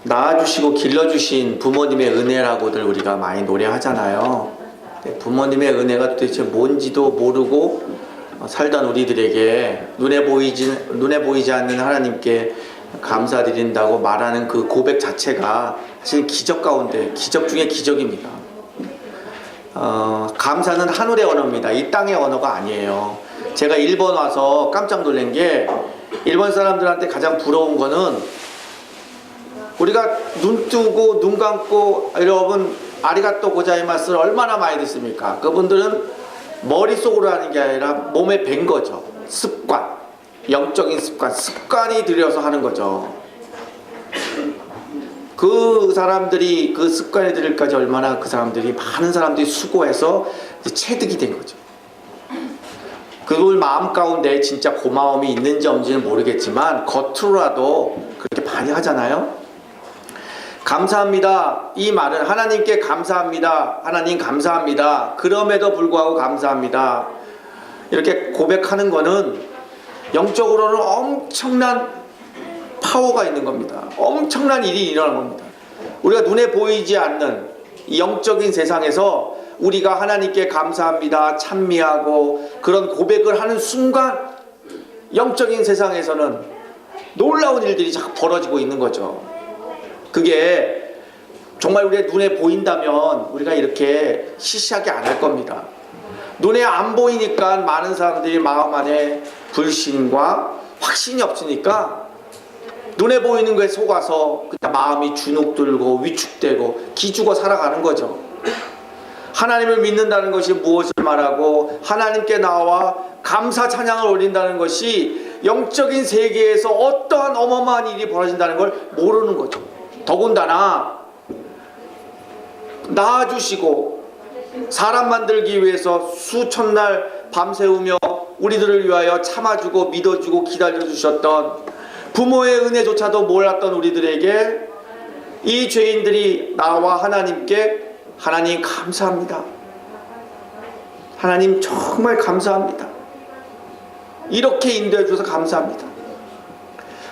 낳아주시고 길러주신 부모님의 은혜라고들 우리가 많이 노래하잖아요. 부모님의 은혜가 도대체 뭔지도 모르고 살던 우리들에게 눈에 보이지 않는 하나님께 감사드린다고 말하는 그 고백 자체가 사실 기적 가운데 기적 중에 기적입니다. 감사는 하늘의 언어입니다. 이 땅의 언어가 아니에요. 제가 일본 와서 깜짝 놀란 게, 일본 사람들한테 가장 부러운 거는, 우리가 눈 뜨고 눈 감고 여러분 아리가또 고자이마스를 얼마나 많이 듣습니까? 그분들은 머릿속으로 하는 게 아니라 몸에 밴 거죠. 습관, 영적인 습관이 들여서 하는 거죠. 그 사람들이 그 습관에 들일까지 얼마나 그 사람들이, 많은 사람들이 수고해서 체득이 된 거죠. 그걸 마음 가운데 진짜 고마움이 있는지 없는지는 모르겠지만 겉으로라도 그렇게 많이 하잖아요. 감사합니다. 이 말은 하나님께 감사합니다. 하나님 감사합니다. 그럼에도 불구하고 감사합니다. 이렇게 고백하는 거는 영적으로는 엄청난 파워가 있는 겁니다. 엄청난 일이 일어나는 겁니다. 우리가 눈에 보이지 않는 이 영적인 세상에서 우리가 하나님께 감사합니다, 찬미하고 그런 고백을 하는 순간 영적인 세상에서는 놀라운 일들이 자꾸 벌어지고 있는 거죠. 그게 정말 우리의 눈에 보인다면 우리가 이렇게 시시하게 안 할 겁니다. 눈에 안 보이니까 많은 사람들이 마음 안에 불신과 확신이 없으니까 눈에 보이는 거에 속아서 그냥 마음이 주눅들고 위축되고 기죽어 살아가는 거죠. 하나님을 믿는다는 것이 무엇을 말하고 하나님께 나와 감사 찬양을 올린다는 것이 영적인 세계에서 어떠한 어마어마한 일이 벌어진다는 걸 모르는 거죠. 더군다나 낳아주시고 사람 만들기 위해서 수천 날 밤새우며 우리들을 위하여 참아주고 믿어주고 기다려주셨던 부모의 은혜조차도 몰랐던 우리들에게 이 죄인들이 나와 하나님께 하나님 감사합니다, 하나님 정말 감사합니다, 이렇게 인도해 주셔서 감사합니다.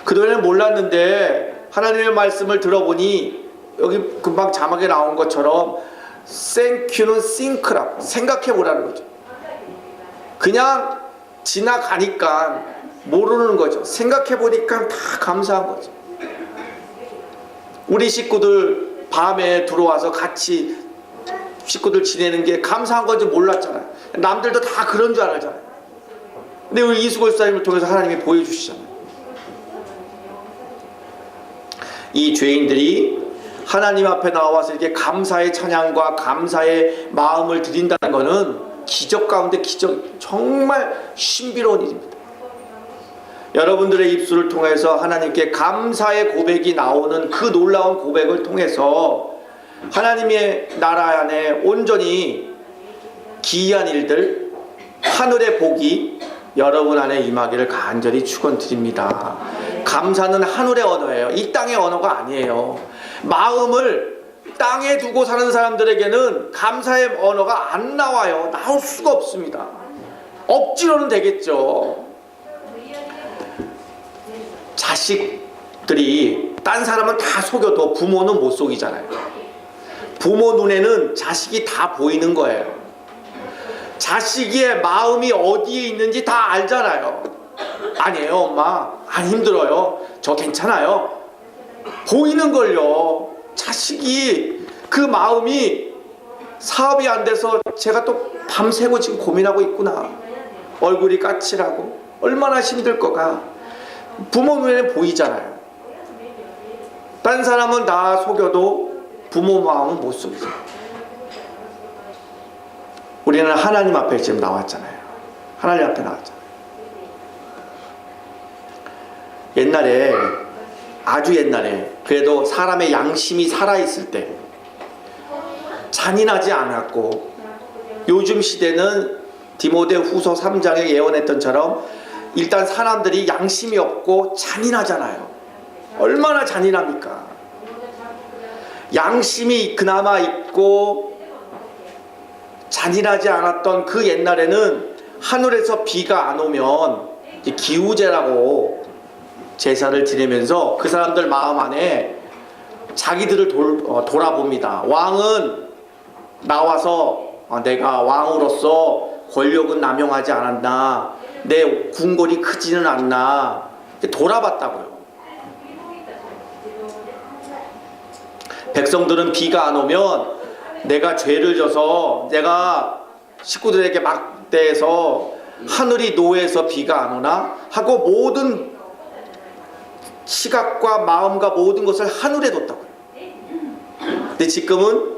그동안에는 몰랐는데 하나님의 말씀을 들어보니 여기 금방 자막에 나온 것처럼 땡큐는 싱크라, 생각해 보라는 거죠. 그냥 지나가니까 모르는 거죠. 생각해 보니까 다 감사한 거죠. 우리 식구들 밤에 들어와서 같이 식구들 지내는 게 감사한 건지 몰랐잖아요. 남들도 다 그런 줄 알잖아요. 근데 우리 이수골 사님을 통해서 하나님이 보여주시잖아요. 이 죄인들이 하나님 앞에 나와서 이렇게 감사의 찬양과 감사의 마음을 드린다는 것은 기적 가운데 기적, 정말 신비로운 일입니다. 여러분들의 입술을 통해서 하나님께 감사의 고백이 나오는 그 놀라운 고백을 통해서 하나님의 나라 안에 온전히 기이한 일들, 하늘의 복이 여러분 안에 임하기를 간절히 축원드립니다. 감사는 하늘의 언어예요. 이 땅의 언어가 아니에요. 마음을 땅에 두고 사는 사람들에게는 감사의 언어가 안 나와요. 나올 수가 없습니다. 억지로는 되겠죠. 자식들이 딴 사람은 다 속여도 부모는 못 속이잖아요. 부모 눈에는 자식이 다 보이는 거예요. 자식의 마음이 어디에 있는지 다 알잖아요. 아니에요, 엄마. 안 힘들어요. 저 괜찮아요. 보이는걸요. 자식이 그 마음이 사업이 안 돼서 제가 또 밤새고 지금 고민하고 있구나. 얼굴이 까칠하고 얼마나 힘들 거가. 부모 눈에는 보이잖아요. 딴 사람은 다 속여도 부모 마음은 못 속이죠. 우리는 하나님 앞에 지금 나왔잖아요. 하나님 앞에 나왔잖아요. 옛날에, 아주 옛날에, 그래도 사람의 양심이 살아있을 때 잔인하지 않았고, 요즘 시대는 디모데 후서 3장에 예언했던 처럼 일단 사람들이 양심이 없고 잔인하잖아요. 얼마나 잔인합니까? 양심이 그나마 있고 잔인하지 않았던 그 옛날에는 하늘에서 비가 안 오면 기우제라고 제사를 지내면서 그 사람들 마음 안에 자기들을 돌아봅니다. 왕은 나와서 내가 왕으로서 권력은 남용하지 않았나, 내 궁궐이 크지는 않나 돌아봤다고요. 백성들은 비가 안 오면 내가 죄를 져서 내가 식구들에게 막대해서 하늘이 노해서 비가 안 오나 하고 모든 시각과 마음과 모든 것을 하늘에 뒀다고요. 근데 지금은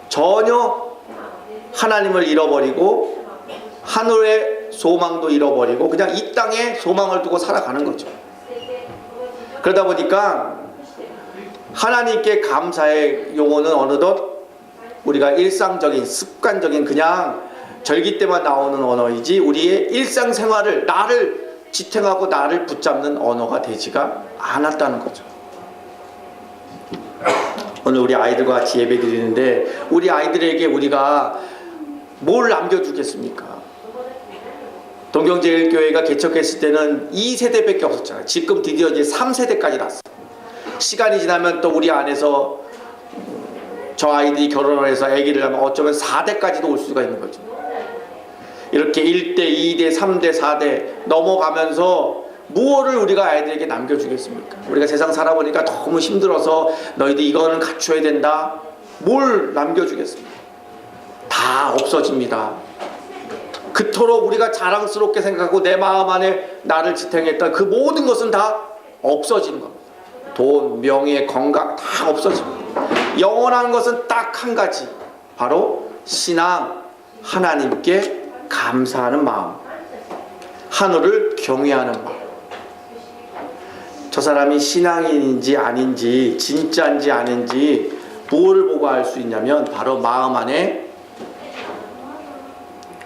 전혀 하나님을 잃어버리고 하늘의 소망도 잃어버리고 그냥 이 땅에 소망을 두고 살아가는 거죠. 그러다 보니까 하나님께 감사의 용어는 어느덧 우리가 일상적인 습관적인 그냥 절기 때만 나오는 언어이지 우리의 일상생활을 나를 지탱하고 나를 붙잡는 언어가 되지가 않았다는 거죠. 오늘 우리 아이들과 같이 예배 드리는데 우리 아이들에게 우리가 뭘 남겨주겠습니까? 동경제일교회가 개척했을 때는 2세대밖에 없었잖아요. 지금 드디어 이제 3세대까지 났어요. 시간이 지나면 또 우리 안에서 저 아이들이 결혼을 해서 아기를 하면 어쩌면 4대까지도 올 수가 있는 거죠. 이렇게 1대, 2대, 3대, 4대 넘어가면서 무엇을 우리가 아이들에게 남겨주겠습니까? 우리가 세상 살아보니까 너무 힘들어서 너희들 이거는 갖춰야 된다. 뭘 남겨주겠습니까? 다 없어집니다. 그토록 우리가 자랑스럽게 생각하고 내 마음 안에 나를 지탱했던 그 모든 것은 다 없어지는 겁니다. 돈, 명예, 건강 다 없어집니다. 영원한 것은 딱 한 가지, 바로 신앙, 하나님께 감사하는 마음, 하늘을 경외하는 마음. 저 사람이 신앙인인지 아닌지 진짜인지 아닌지 무엇을 보고 알 수 있냐면 바로 마음 안에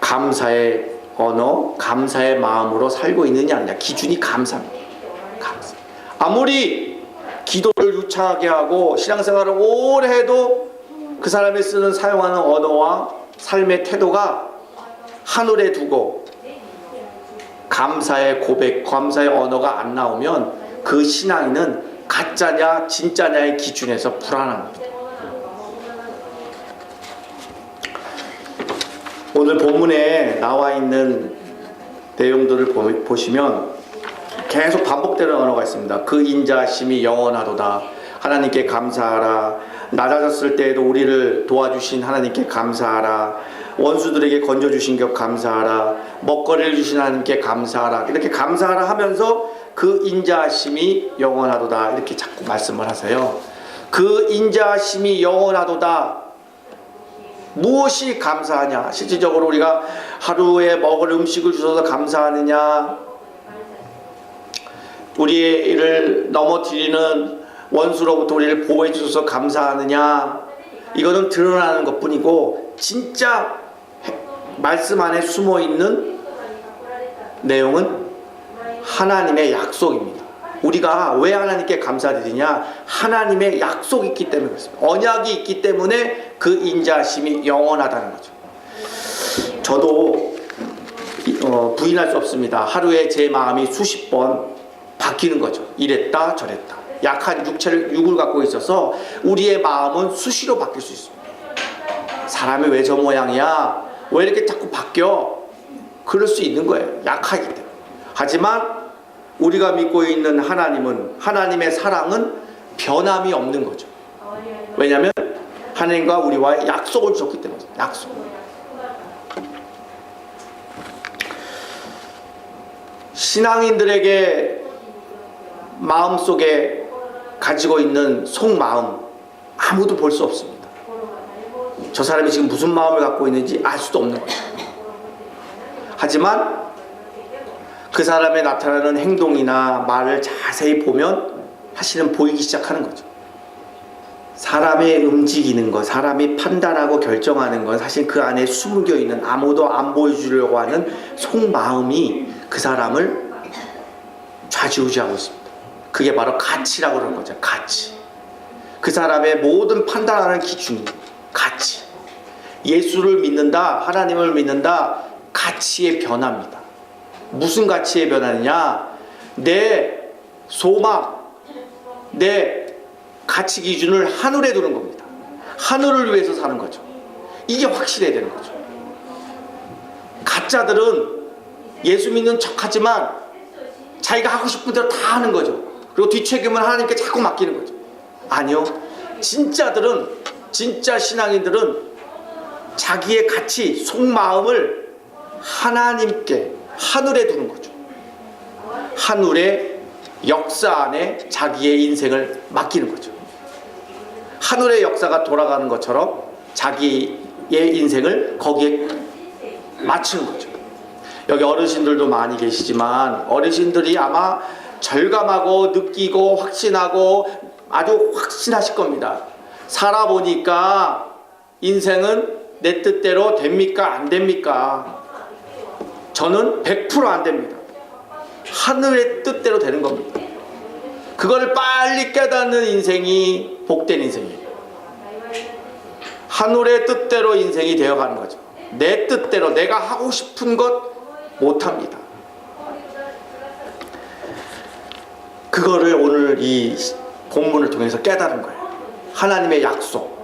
감사의 언어, 감사의 마음으로 살고 있느냐 아니냐. 기준이 감사입니다. 감사. 아무리 기도를 유창하게 하고 신앙생활을 오래 해도 그 사람이 쓰는 사용하는 언어와 삶의 태도가 하늘에 두고 감사의 고백, 감사의 언어가 안 나오면 그 신앙인은 가짜냐 진짜냐의 기준에서 불안한 겁니다. 오늘 본문에 나와 있는 내용들을 보시면 계속 반복되는 언어가 있습니다. 그 인자심이 영원하도다. 하나님께 감사하라. 낮아졌을 때에도 우리를 도와주신 하나님께 감사하라. 원수들에게 건져주신 것 감사하라. 먹거리를 주신 하나님께 감사하라. 이렇게 감사하라 하면서 그 인자심이 영원하도다 이렇게 자꾸 말씀을 하세요. 그 인자심이 영원하도다. 무엇이 감사하냐? 실질적으로 우리가 하루에 먹을 음식을 주셔서 감사하느냐? 우리를 넘어뜨리는 원수로부터 우리를 보호해 주셔서 감사하느냐? 이거는 드러나는 것뿐이고 진짜 말씀 안에 숨어있는 내용은 하나님의 약속입니다. 우리가 왜 하나님께 감사드리냐? 하나님의 약속이 있기 때문에 그렇습니다. 언약이 있기 때문에 그 인자심이 영원하다는 거죠. 저도 부인할 수 없습니다. 하루에 제 마음이 수십 번 바뀌는 거죠. 이랬다 저랬다. 약한 육을 갖고 있어서 우리의 마음은 수시로 바뀔 수 있습니다. 사람이 왜 저 모양이야? 왜 이렇게 자꾸 바뀌어? 그럴 수 있는 거예요. 약하기 때문에. 하지만 우리가 믿고 있는 하나님은, 하나님의 사랑은 변함이 없는 거죠. 왜냐하면 하나님과 우리와의 약속을 주셨기 때문에. 약속. 신앙인들에게 마음속에 가지고 있는 속마음 아무도 볼 수 없습니다. 저 사람이 지금 무슨 마음을 갖고 있는지 알 수도 없는 거예요. 하지만 그 사람의 나타나는 행동이나 말을 자세히 보면 사실은 보이기 시작하는 거죠. 사람의 움직이는 것, 사람이 판단하고 결정하는 건 사실 그 안에 숨겨 있는 아무도 안 보여주려고 하는 속마음이 그 사람을 좌지우지하고 있습니다. 그게 바로 가치라고 그러는 거죠. 가치. 그 사람의 모든 판단하는 기준이 가치. 예수를 믿는다, 하나님을 믿는다, 가치의 변화입니다. 무슨 가치의 변화느냐? 내 소망, 내 가치 기준을 하늘에 두는 겁니다. 하늘을 위해서 사는 거죠. 이게 확실해야 되는 거죠. 가짜들은 예수 믿는 척하지만 자기가 하고 싶은 대로 다 하는 거죠. 그리고 뒷책임을 하나님께 자꾸 맡기는 거죠. 아니요, 진짜들은, 진짜 신앙인들은 자기의 가치, 속마음을 하나님께, 하늘에 두는 거죠. 하늘의 역사 안에 자기의 인생을 맡기는 거죠. 하늘의 역사가 돌아가는 것처럼 자기의 인생을 거기에 맞추는 거죠. 여기 어르신들도 많이 계시지만 어르신들이 아마 절감하고 느끼고 확신하고 아주 확신하실 겁니다. 살아보니까 인생은 내 뜻대로 됩니까? 안 됩니까? 저는 100% 안 됩니다. 하늘의 뜻대로 되는 겁니다. 그거를 빨리 깨닫는 인생이 복된 인생이에요. 하늘의 뜻대로 인생이 되어가는 거죠. 내 뜻대로 내가 하고 싶은 것 못합니다. 그거를 오늘 이 본문을 통해서 깨달은 거예요. 하나님의 약속.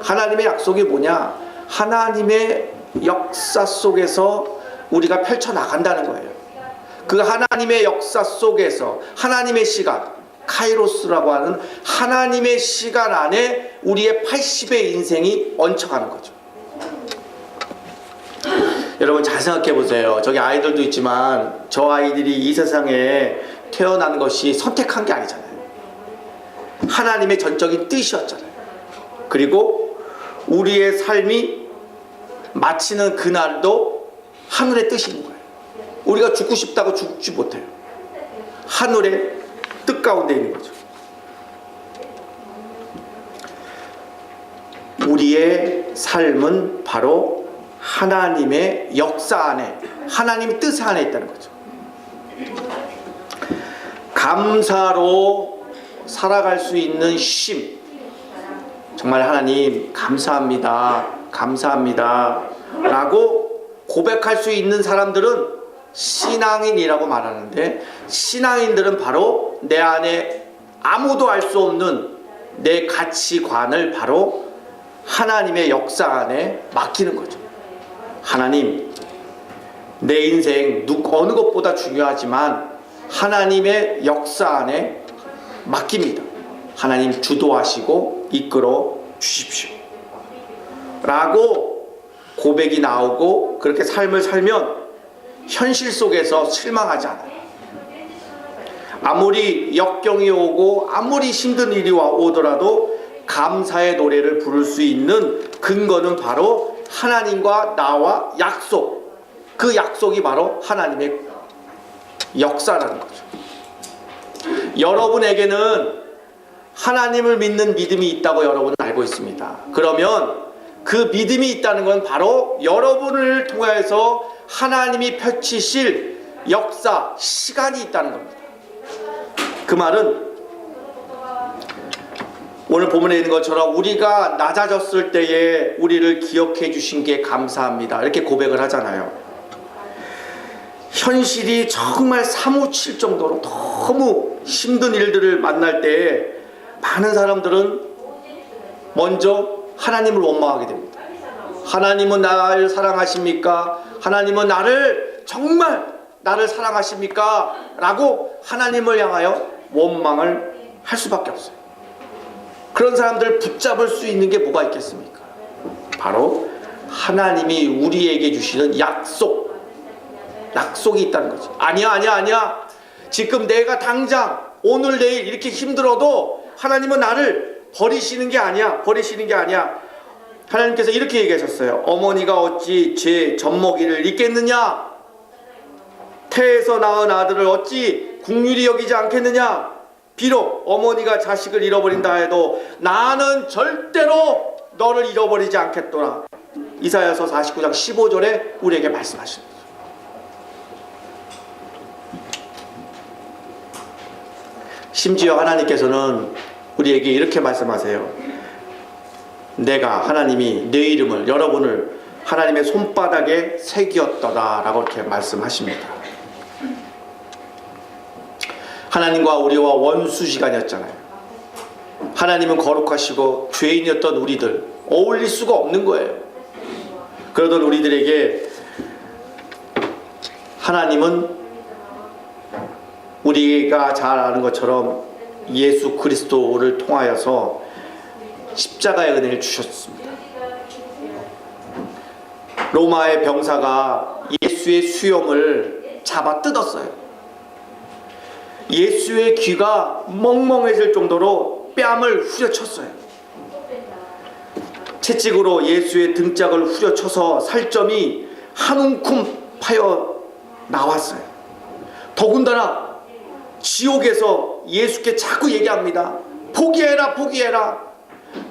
하나님의 약속이 뭐냐? 하나님의 역사 속에서 우리가 펼쳐나간다는 거예요. 그 하나님의 역사 속에서 하나님의 시간, 카이로스라고 하는 하나님의 시간 안에 우리의 80의 인생이 얹혀가는 거죠. 여러분 잘 생각해 보세요. 저기 아이들도 있지만 저 아이들이 이 세상에 태어난 것이 선택한 게 아니잖아요. 하나님의 전적인 뜻이었잖아요. 그리고 우리의 삶이 마치는 그날도 하늘의 뜻이 있는 거예요. 우리가 죽고 싶다고 죽지 못해요. 하늘의 뜻 가운데 있는 거죠. 우리의 삶은 바로 하나님의 역사 안에, 하나님의 뜻 안에 있다는 거죠. 감사로 살아갈 수 있는 쉼. 정말 하나님 감사합니다, 감사합니다 라고 고백할 수 있는 사람들은 신앙인이라고 말하는데, 신앙인들은 바로 내 안에 아무도 알 수 없는 내 가치관을 바로 하나님의 역사 안에 맡기는 거죠. 하나님, 내 인생 어느 것보다 중요하지만 하나님의 역사 안에 맡깁니다. 하나님 주도하시고 이끌어 주십시오 라고 고백이 나오고 그렇게 삶을 살면 현실 속에서 실망하지 않아요. 아무리 역경이 오고 아무리 힘든 일이 오더라도 감사의 노래를 부를 수 있는 근거는 바로 하나님과 나와 약속. 그 약속이 바로 하나님의 역사라는 거죠. 여러분에게는 하나님을 믿는 믿음이 있다고 여러분은 알고 있습니다. 그러면 그 믿음이 있다는 건 바로 여러분을 통해서 하나님이 펼치실 역사, 시간이 있다는 겁니다. 그 말은 오늘 본문에 있는 것처럼 우리가 낮아졌을 때에 우리를 기억해 주신 게 감사합니다 이렇게 고백을 하잖아요. 현실이 정말 사무칠 정도로 너무 힘든 일들을 만날 때 많은 사람들은 먼저 하나님을 원망하게 됩니다. 하나님은 나를 사랑하십니까? 하나님은 정말 나를 사랑하십니까? 라고 하나님을 향하여 원망을 할 수밖에 없어요. 그런 사람들을 붙잡을 수 있는 게 뭐가 있겠습니까? 바로 하나님이 우리에게 주시는 약속이 있다는 거죠. 아니야. 지금 내가 당장 오늘 내일 이렇게 힘들어도 하나님은 나를 버리시는 게 아니야. 하나님께서 이렇게 얘기하셨어요. 어머니가 어찌 제 젖먹이를 잊겠느냐? 태에서 낳은 아들을 어찌 긍휼히 여기지 않겠느냐? 비록 어머니가 자식을 잃어버린다 해도 나는 절대로 너를 잃어버리지 않겠더라. 이사야서 49장 15절에 우리에게 말씀하십니다. 심지어 하나님께서는 우리에게 이렇게 말씀하세요. 하나님이 내 이름을, 여러분을 하나님의 손바닥에 새겼더라 라고 이렇게 말씀하십니다. 하나님과 우리와 원수 시간이었잖아요. 하나님은 거룩하시고 죄인이었던 우리들 어울릴 수가 없는 거예요. 그러던 우리들에게 하나님은 우리가 잘 아는 것처럼 예수 그리스도를 통하여서 십자가의 은혜를 주셨습니다. 로마의 병사가 예수의 수염을 잡아 뜯었어요. 예수의 귀가 멍멍해질 정도로 뺨을 후려쳤어요. 채찍으로 예수의 등짝을 후려쳐서 살점이 한 움큼 파여 나왔어요. 더군다나 지옥에서 예수께 자꾸 얘기합니다. 포기해라, 포기해라.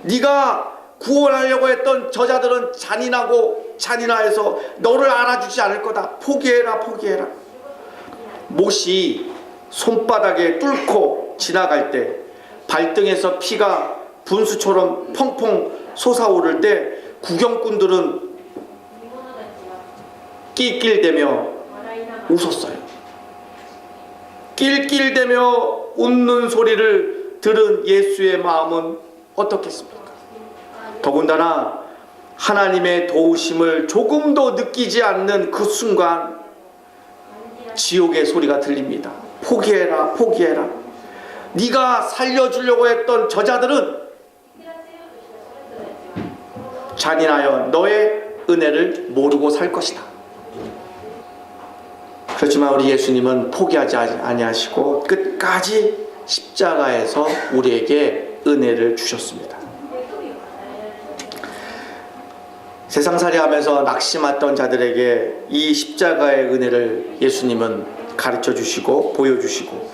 네가 구원하려고 했던 저자들은 잔인하여서 너를 알아주지 않을 거다. 포기해라, 포기해라. 못이 손바닥에 뚫고 지나갈 때 발등에서 피가 분수처럼 펑펑 솟아오를 때 구경꾼들은 낄낄대며 웃었어요. 낄낄대며 웃는 소리를 들은 예수의 마음은 어떻겠습니까? 더군다나 하나님의 도우심을 조금도 느끼지 않는 그 순간 지옥의 소리가 들립니다. 포기해라, 포기해라. 네가 살려주려고 했던 저자들은 잔인하여 너의 은혜를 모르고 살 것이다. 그렇지만 우리 예수님은 포기하지 아니하시고 끝까지 십자가에서 우리에게 은혜를 주셨습니다. 세상살이 하면서 낙심했던 자들에게 이 십자가의 은혜를 예수님은 가르쳐 주시고 보여주시고,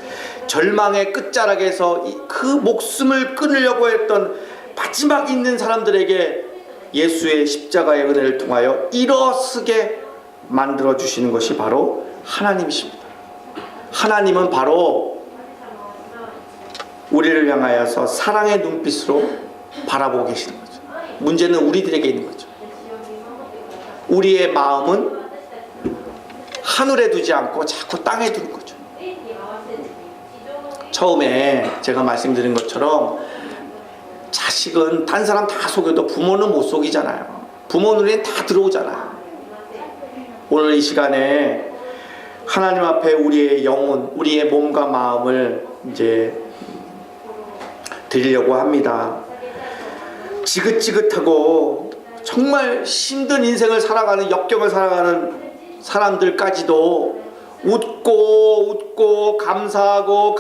절망의 끝자락에서 그 목숨을 끊으려고 했던 마지막 있는 사람들에게 예수의 십자가의 은혜를 통하여 일어서게 만들어 주시는 것이 바로 하나님이십니다. 하나님은 바로 우리를 향하여서 사랑의 눈빛으로 바라보고 계시는 거죠. 문제는 우리들에게 있는 거죠. 우리의 마음은 하늘에 두지 않고 자꾸 땅에 두는 거죠. 처음에 제가 말씀드린 것처럼 자식은 딴 사람 다 속여도 부모는 못 속이잖아요. 부모 눈에 다 들어오잖아요. 오늘 이 시간에 하나님 앞에 우리의 영혼, 우리의 몸과 마음을 이제 드리려고 합니다. 지긋지긋하고 정말 힘든 인생을 살아가는, 역경을 살아가는 사람들까지도 웃고 감사하고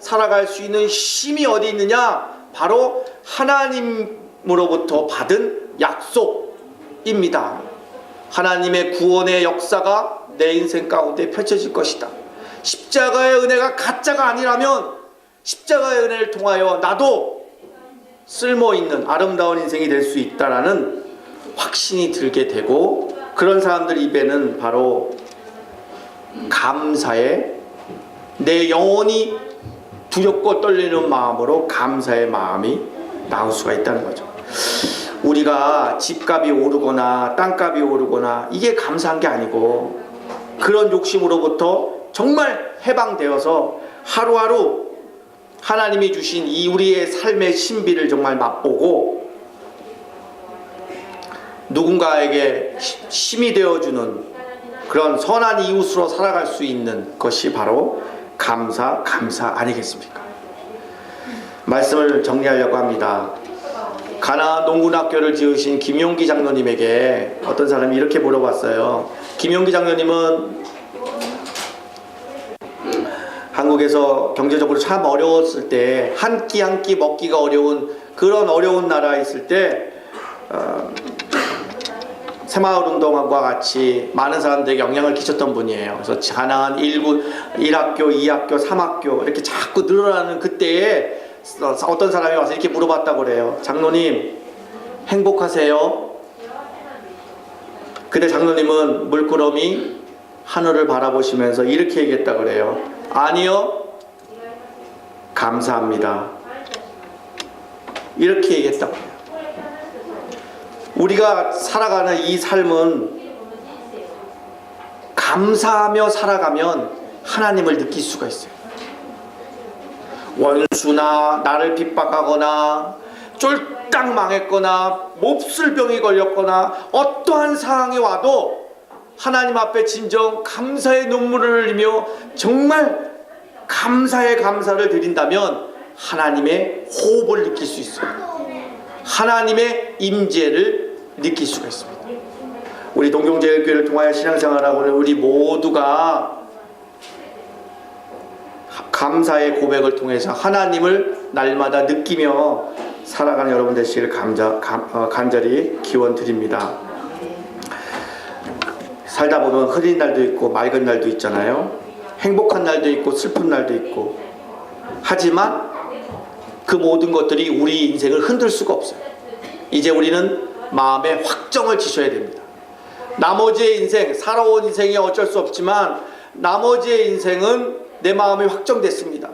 살아갈 수 있는 힘이 어디 있느냐? 바로 하나님으로부터 받은 약속입니다. 하나님의 구원의 역사가 내 인생 가운데 펼쳐질 것이다. 십자가의 은혜가 가짜가 아니라면 십자가의 은혜를 통하여 나도 쓸모있는 아름다운 인생이 될 수 있다라는 확신이 들게 되고, 그런 사람들 입에는 바로 감사의, 내 영혼이 두렵고 떨리는 마음으로 감사의 마음이 나올 수가 있다는 거죠. 우리가 집값이 오르거나 땅값이 오르거나 이게 감사한 게 아니고, 그런 욕심으로부터 정말 해방되어서 하루하루 하나님이 주신 이 우리의 삶의 신비를 정말 맛보고 누군가에게 힘이 되어주는 그런 선한 이웃으로 살아갈 수 있는 것이 바로 감사 아니겠습니까? 말씀을 정리하려고 합니다. 가나안 농군학교를 지으신 김용기 장로님에게 어떤 사람이 이렇게 물어봤어요. 김용기 장로님은 한국에서 경제적으로 참 어려웠을 때, 한 끼 한 끼 먹기가 어려운 그런 어려운 나라에 있을 때 새마을운동과 같이 많은 사람들에게 영향을 끼쳤던 분이에요. 그래서 가나안 1학교, 2학교, 3학교 이렇게 자꾸 늘어나는 그때에 어떤 사람이 와서 이렇게 물어봤다고 그래요. 장로님 행복하세요? 그때 장로님은 물끄러미 하늘을 바라보시면서 이렇게 얘기했다고 그래요. 아니요, 감사합니다. 이렇게 얘기했다고 해요. 우리가 살아가는 이 삶은 감사하며 살아가면 하나님을 느낄 수가 있어요. 원수나 나를 핍박하거나 쫄딱 망했거나 몹쓸 병이 걸렸거나 어떠한 상황이 와도 하나님 앞에 진정 감사의 눈물을 흘리며 정말 감사의 감사를 드린다면 하나님의 호흡을 느낄 수 있어요. 하나님의 임재를 느낄 수가 있습니다. 우리 동경제일교회를 통하여 신앙생활하고 있는 우리 모두가 감사의 고백을 통해서 하나님을 날마다 느끼며 살아가는 여러분 되시기를 간절히 기원드립니다. 살다 보면 흐린 날도 있고 맑은 날도 있잖아요. 행복한 날도 있고 슬픈 날도 있고. 하지만 그 모든 것들이 우리 인생을 흔들 수가 없어요. 이제 우리는 마음에 확정을 지셔야 됩니다. 나머지의 인생, 살아온 인생이 어쩔 수 없지만 나머지의 인생은 내 마음이 확정됐습니다.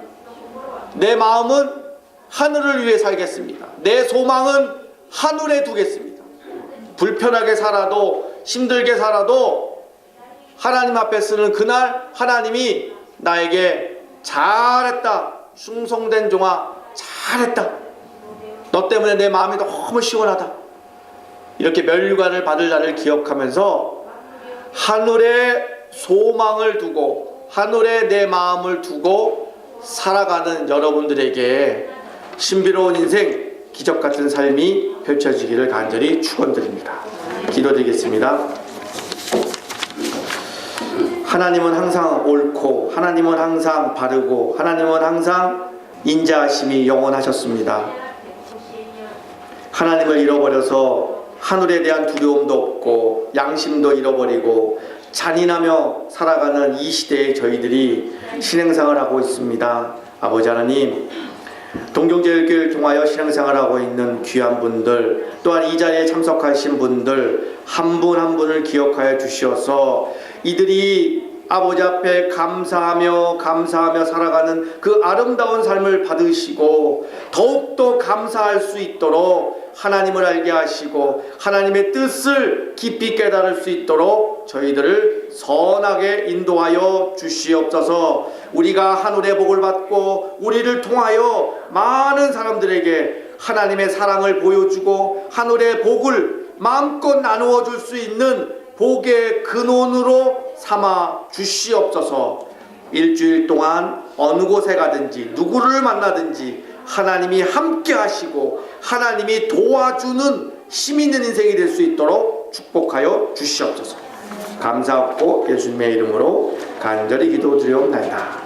내 마음은 하늘을 위해 살겠습니다. 내 소망은 하늘에 두겠습니다. 불편하게 살아도 힘들게 살아도 하나님 앞에 서는 그날 하나님이 나에게 잘했다, 충성된 종아 잘했다, 너 때문에 내 마음이 너무 시원하다, 이렇게 멸류관을 받을 날을 기억하면서 하늘에 소망을 두고 하늘에 내 마음을 두고 살아가는 여러분들에게 신비로운 인생, 기적같은 삶이 펼쳐지기를 간절히 축원드립니다. 기도드리겠습니다. 하나님은 항상 옳고 하나님은 항상 바르고 하나님은 항상 인자하심이 영원하셨습니다. 하나님을 잃어버려서 하늘에 대한 두려움도 없고 양심도 잃어버리고 잔인하며 살아가는 이 시대의 저희들이 신앙생활을 하고 있습니다. 아버지 하나님, 동경제일교회를 통하여 신앙생활하고 있는 귀한 분들, 또한 이 자리에 참석하신 분들 한 분 한 분을 기억하여 주시어서 이들이 아버지 앞에 감사하며 살아가는 그 아름다운 삶을 받으시고 더욱더 감사할 수 있도록 하나님을 알게 하시고 하나님의 뜻을 깊이 깨달을 수 있도록 저희들을 선하게 인도하여 주시옵소서. 우리가 하늘의 복을 받고 우리를 통하여 많은 사람들에게 하나님의 사랑을 보여주고 하늘의 복을 마음껏 나누어 줄 수 있는 복의 근원으로 삼아 주시옵소서. 일주일 동안 어느 곳에 가든지 누구를 만나든지 하나님이 함께 하시고 하나님이 도와주는 힘 있는 인생이 될 수 있도록 축복하여 주시옵소서. 감사하고 예수님의 이름으로 간절히 기도드리옵나이다.